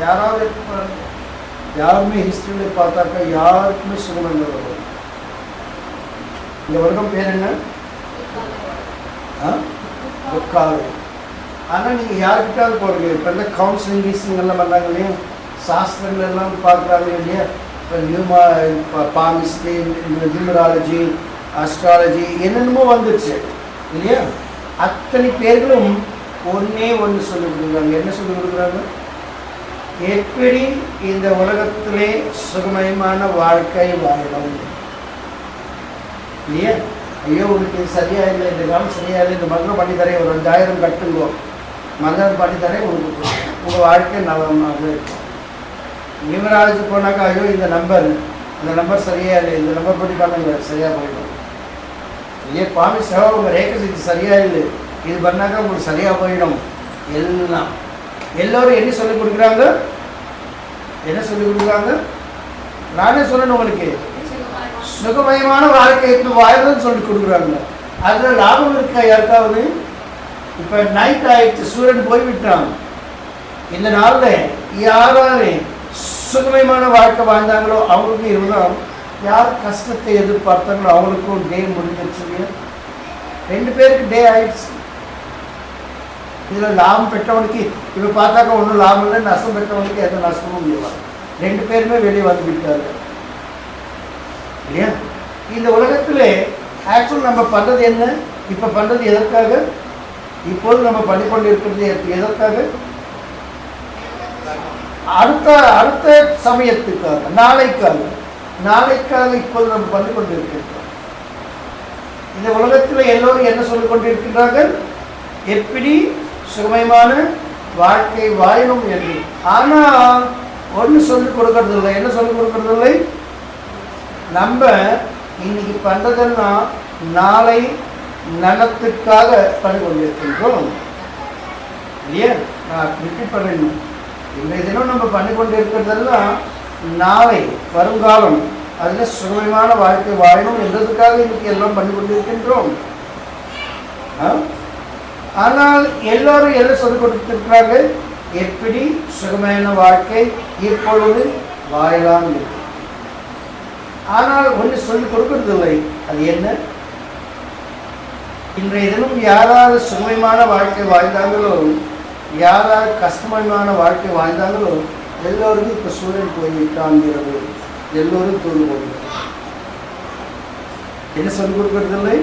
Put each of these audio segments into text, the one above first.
யாராவது யாருமே ஹிஸ்டரியில் பார்த்தாக்கா யாருக்குமே சுகம் இல்லை வரும். இந்த வருடம் பேர் என்ன? துக்காலை. ஆனால் நீங்கள் யாருக்கிட்டாவது போகிறீங்க. இப்போ இந்த கவுன்சிலிங் கீசிங்கெல்லாம் பண்ணாங்க இல்லையா, சாஸ்திரங்கள் எல்லாம் பார்க்குறாங்க இல்லையா. இப்போ பாமிஸ்ட்ரி, நியூமராலஜி, அஸ்ட்ராலஜி என்னென்னமோ வந்துடுச்சு இல்லையா. அத்தனை பேர்களும் ஒன்றே ஒன்று சொல்லிக் கொடுக்குறாங்க. என்ன சொல்லிக் கொடுக்குறாங்க? எப்படி இந்த உலகத்திலே சுகமயமான வாழ்க்கை வாழணும் இல்லையா. ஐயோ உங்களுக்கு இது சரியா இல்லை, இந்த காலம் சரியா இல்லை, இந்த மந்திரம் பண்ணித்தரேன், ஒரு 5000 கட்டுங்கோ, மந்திரம் பண்ணித்தரேன், உங்களுக்கு உங்கள் வாழ்க்கை நலமாக இருக்கும். நியூமராலஜி போனாக்கா ஐயோ இந்த நம்பர் சரியா இல்லை, இந்த நம்பர் படி பண்ணுங்க சரியாக போயிடும் இல்லையா. பாமி சேவா உங்கள் ரேகஸ் இது சரியா இல்லை, இது பண்ணாக்கா உங்களுக்கு சரியாக போயிடும். எல்லாம் எல்லோரும் என்ன சொல்லிக் கொடுக்குறாங்க? என்ன சொல்லிக் கொடுக்குறாங்க? நானே சொல்லணும் உங்களுக்கு, சுகமயமான வாழ்க்கை எப்படி வாழணும்னு சொல்லிட்டு கொடுக்குறாங்க. அதில் லாபம் இருக்கா யாருக்காவது? இப்போ நைட் ஆயிடுச்சு, சூரியன் போய்விட்டான். இந்த நாளில் யாராரு சுகமயமான வாழ்க்கை வாழ்ந்தாங்களோ அவங்களுக்கு இருந்தால், யார் கஷ்டத்தை எதிர்பார்த்தாங்களோ அவங்களுக்கும் டே முடிஞ்சிருச்சு. 2 பேருக்கு டே ஆயிடுச்சு. இதில் லாபம் பெற்றவனுக்கு இப்போ பார்த்தாக்கா ஒன்றும் லாபம் இல்லை, நஷ்டம் பெற்றவனுக்கு எந்த நஷ்டமும் இல்லை. 2 பேருமே வெளியே வந்து விட்டாங்க இல்லையா. இந்த உலகத்தில் ஆக்சுவல் நம்ம பண்ணுறது என்ன? இப்போ பண்ணுறது எதற்காக? இப்போது நம்ம பண்ணிக்கொண்டு இருக்கிறது எதற்காக? அடுத்த சமயத்துக்காக, நாளைக்காக இப்போது நம்ம பண்ணிக்கொண்டு இருக்கின்றோம். இந்த உலகத்தில் எல்லோரும் என்ன சொல்லிக் கொண்டிருக்கிறார்கள்? எப்படி சுகமயமான வாழ்க்கை வாழணும் என்று. ஆனால் ஒன்று சொல்லிக் கொடுக்கறதில்லை. என்ன சொல்லிக் கொடுக்கறதில்லை? நம்ம இன்னைக்கு பண்ணுறதெல்லாம் நாளை நலத்துக்காக பண்ணி கொண்டிருக்கின்றோம் இல்லையா. நான் ரிப்பீட் பண்ணணும். இன்றைய தினம் நம்ம பண்ணி கொண்டு இருக்கிறதெல்லாம் நாளை வருங்காலம் அதில் சுகமயமான வாழ்க்கை வாழணும் என்றதுக்காக இன்னைக்கு எல்லாம் பண்ணி கொண்டிருக்கின்றோம். ஆனால் எல்லோரும் எல்லாம் சொல்லிக் கொடுத்திருக்கிறாங்க, எப்படி சுகமயமான வாழ்க்கை இப்பொழுது வாழலாம் இருக்கு. ஆனால் ஒன்று சொல்லிக் கொடுக்கறதில்லை. அது என்ன? இன்றைய தினம் யாராவது சுகமயமான வாழ்க்கை வாழ்ந்தாங்களோ, யாராவது கஷ்டமயமான வாழ்க்கை வாழ்ந்தாங்களோ எல்லோருக்கும் இப்போ சூரியன் போய்விட்டாங்கிறது, எல்லோரும் தூண்டு போகிறாங்க. என்ன சொல்லிக் கொடுக்கறதில்லை?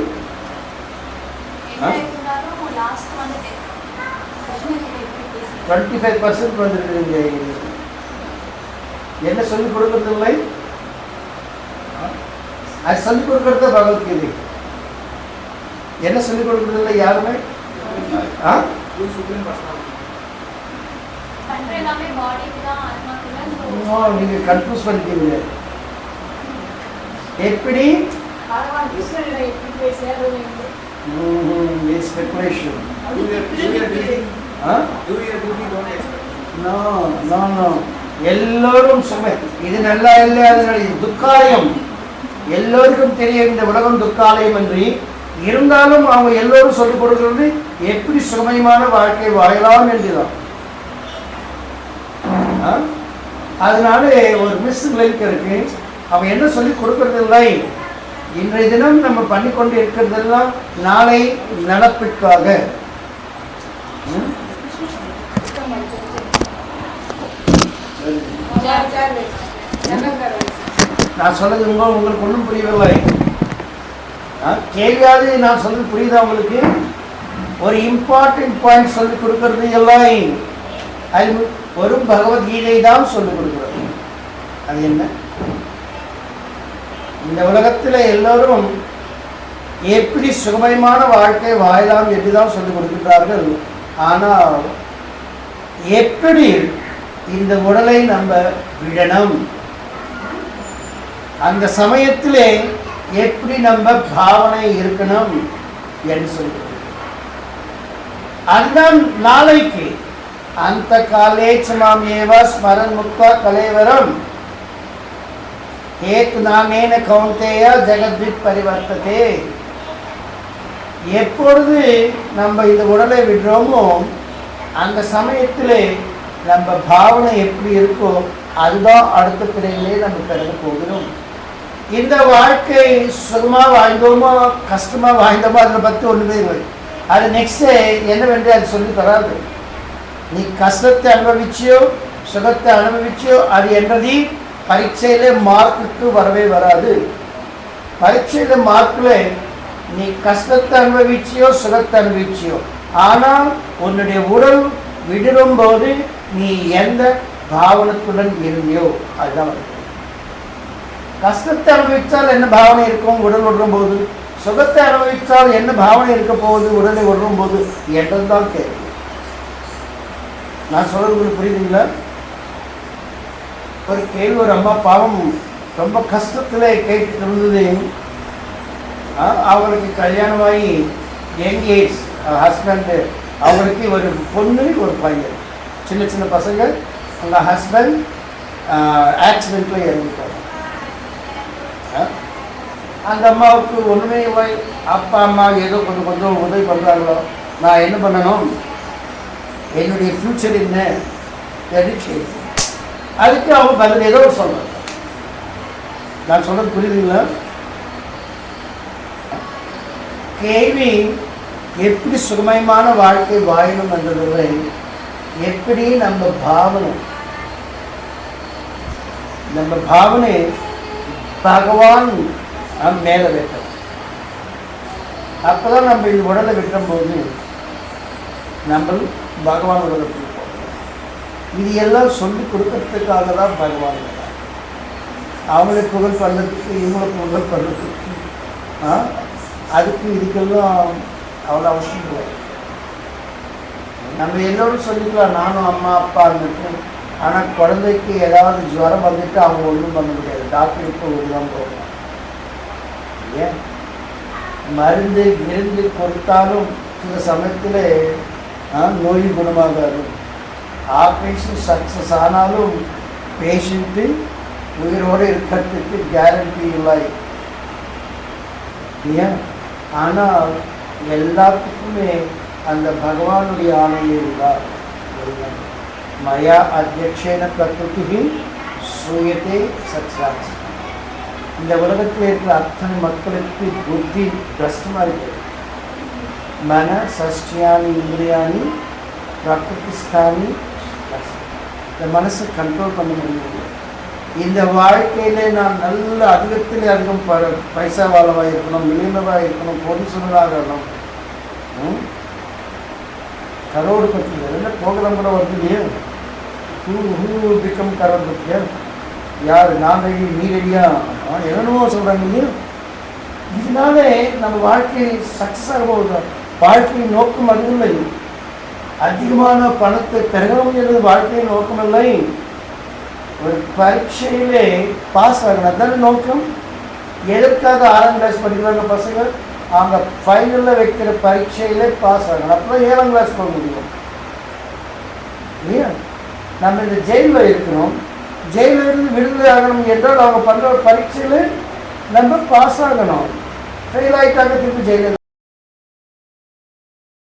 25% வந்துருக்குங்க. என்ன சொல்லிக் கொடுக்கறதில்லை? அது சொல்லிக் கொடுக்கறது பகவத்கீதை. என்ன சொல்லிக் கொடுக்கறதில்லை யாருமே? நீங்க கன்ஃபியூஸ் பண்ணிட்டீங்க. எப்படி? ஸ்பெகுலேஷன். எல்லோரும் சுமை. இது நல்லா இல்லை, அது துக்காலயம். எல்லோருக்கும் தெரியும் இந்த உலகம் துக்காலயம் என்று. இருந்தாலும் அவங்க எல்லோரும் சொல்லிக் கொடுக்கிறது எப்படி சுகமயமான வாழ்க்கை வாழலாம் என்றுதான். அதனால ஒரு மிஸ் லிங்க் இருக்கு. அவங்க என்ன சொல்லிக் கொடுக்கறதில்லை? இன்றைய தினம் நம்ம பண்ணிக்கொண்டு இருக்கிறதெல்லாம் நாளை நடப்பிற்காக. நான் சொல்றது உங்களுக்கு ஒன்றும் புரியவில்லை. கேள்வியாவது நான் சொல்றது புரியுதா உங்களுக்கு? ஒரு இம்பார்ட்டன்ட் பாயிண்ட் சொல்லிக் கொடுக்கறது எல்லாம் அது ஒரு பகவத்கீதை தான் சொல்லிக் கொடுக்கிறது. அது என்ன? இந்த உலகத்தில் எல்லோரும் எப்படி சுகமயமான வாழ்க்கை வாழலாம் என்றுதான் சொல்லிக் கொடுக்கிறார்கள். ஆனால் எப்படி இந்த உடலை நம்ம விடணும், அந்த சமயத்திலே எப்படி நம்ம பாவனை இருக்கணும் என்று சொல்லி அந்த நாளைக்கு அந்த காலே மாம் ஏவ ஸ்மரன் முக்தா கலேவரம் ஏக் நாமேன கௌந்தேய ஜெகத்வித் பரிவர்த்ததே. எப்பொழுது நம்ம இந்த உடலை விடுறோமோ அந்த சமயத்திலே நம்ம பாவனை எப்படி இருக்கோ அதுதான் அடுத்த பிறவிலே நம்ம பெற போகிறோம். இந்த வாழ்க்கை சுகமாக வாழ்ந்தோமோ கஷ்டமாக வாழ்ந்தோமோ அதில் பற்றி ஒன்றுமே இல்லை. அது நெக்ஸ்ட்டு என்னவென்று அது சொல்லி தராது. நீ கஷ்டத்தை அனுபவிச்சியோ சுகத்தை அனுபவிச்சியோ அது என்றது பரீட்சையில் மார்க்குக்கு வரவே வராது. பரீட்சையில் மார்க்கில் நீ கஷ்டத்தை அனுபவிச்சியோ சுகத்தை அனுபவிச்சியோ, ஆனால் உன்னுடைய உடல் விடுறும் போது நீ எந்த பாவனத்துடன் இருந்தியோ அதுதான் வருது. கஷ்டத்தை அனுபவித்தால் என்ன பாவனை இருக்கும் உடல் விடுறும் போது, சுகத்தை அனுபவித்தால் என்ன பாவனை இருக்க போகுது உடலை விடுறும் போது என்றுதான் கேள்வி. நான் சொல்றது உங்களுக்கு புரியுதுங்களா? ஒரு கேள்வி, ஒரு அம்மா பாவம் ரொம்ப கஷ்டத்தில் கேட்டு இருந்தது. அவங்களுக்கு கல்யாணமாகி யங் ஏஜ் ஹஸ்பண்டு, அவங்களுக்கு ஒரு பொண்ணு ஒரு பையன், சின்ன சின்ன பசங்க. அவங்க ஹஸ்பண்ட் ஆக்சிடெண்ட்டில் இறந்துட்டாங்க. அந்த அம்மாவுக்கு ஒன்றுமே இல்லை. அப்பா அம்மா ஏதோ கொஞ்சம் கொஞ்சம் உதவி பண்ணுறாங்களோ, நான் என்ன பண்ணணும், என்னுடைய ஃப்யூச்சர் என்ன கேள்வி. அதுக்கு அவங்க பதில் ஏதோ ஒரு சொல்கிறாங்க. நான் சொல்கிறது புரியுதுங்களா? கேள்வி எப்படி சுகமயமான வாழ்க்கை வாழணும் என்றதை எப்படி நம்ம பாவனை பகவான் மேலே வைக்கணும். அப்போதான் நம்ம இந்த உடலை விட்டும் போது நம்ம பகவான் உலகத்துக்கு போகணும். இது எல்லாம் சொல்லி கொடுக்கறதுக்காக தான் பகவான். அவங்களை புகழ் பண்ணுறதுக்கு இவங்களை புகழ் பண்ணுறதுக்கு அதுக்கு இதுக்கெல்லாம் அவ்வளோ அவசியம் இல்லை. நம்ம எல்லோரும் சொல்லிக்கலாம் நானும் அம்மா அப்பா இருந்துட்டு, ஆனால் குழந்தைக்கு ஏதாவது ஜுரம் வந்துட்டு அவங்க ஒன்றும் பண்ண முடியாது. டாக்டருக்கு ஒழுங்காக போகணும். ஏன் மருந்து கொடுத்தாலும் சில சமயத்தில் நோய் குணமாகாது. ஆப்ரேஷன் சக்ஸஸ் ஆனாலும் பேஷண்ட்டு உயிரோடு இருக்கிறதுக்கு கேரண்டி இல்லை. ஏன்? ஆனால் எல்லாத்துக்குமே அந்த பகவானுடைய ஆணையே இருந்தால் மயா அத்தியக்ஷேன பிரகிருதி சூயத்தே சத்ராட்சி. இந்த உலகத்தில் இருக்கிற அத்தனை மக்களுக்கு புத்தி பிரஷ்டமாக இருக்குது. மன சஷ்டியானி இந்திரியானி பிரகிருதிஸ்தானி. இந்த மனசை கண்ட்ரோல் பண்ண முடியும். இந்த வாழ்க்கையில் நான் நல்ல அதிகத்தில் அதிகம் பைசாவாளவாக இருக்கணும், மில்லியனராக இருக்கணும், கோடீஸ்வரராக இருக்கணும், கரோடு பற்றி என்ன ப்ரோக்ராம் கூட வருது இல்லையா? ஹூ பிகம் கரோடு பற்றியா? யார் நான் ரெடி நீ ரெடியா என்னென்னமோ சொல்கிறாங்க இல்லையா? இதனாலே நம்ம வாழ்க்கை சக்ஸஸ் ஆக போகுது. வாழ்க்கையின் நோக்கம் அதுவில்லை. அதிகமான பணத்தை பெருகவும் என்பது வாழ்க்கையின் நோக்கமில்லை. ஒரு பரீட்சையிலே பாஸ் ஆகணும், அதுதானே நோக்கம். எதற்காக 6ஆம் கிளாஸ் படிக்கிறாங்க பசங்க? அவங்க ஃபைனலில் வைக்கிற பரீட்சையிலே பாஸ் ஆகணும். அப்புறம் 7ஆம் கிளாஸ் போக முடியும் இல்லையா? நம்ம இந்த ஜெயிலில் இருக்கிறோம், ஜெயிலில் இருந்து விடுதலை ஆகணும் என்றால் அவங்க பண்ணுற பரீட்சையில் நம்ம பாஸ் ஆகணும். ஃபெயில் ஆகிட்டாங்க திருப்பி ஜெயிலில்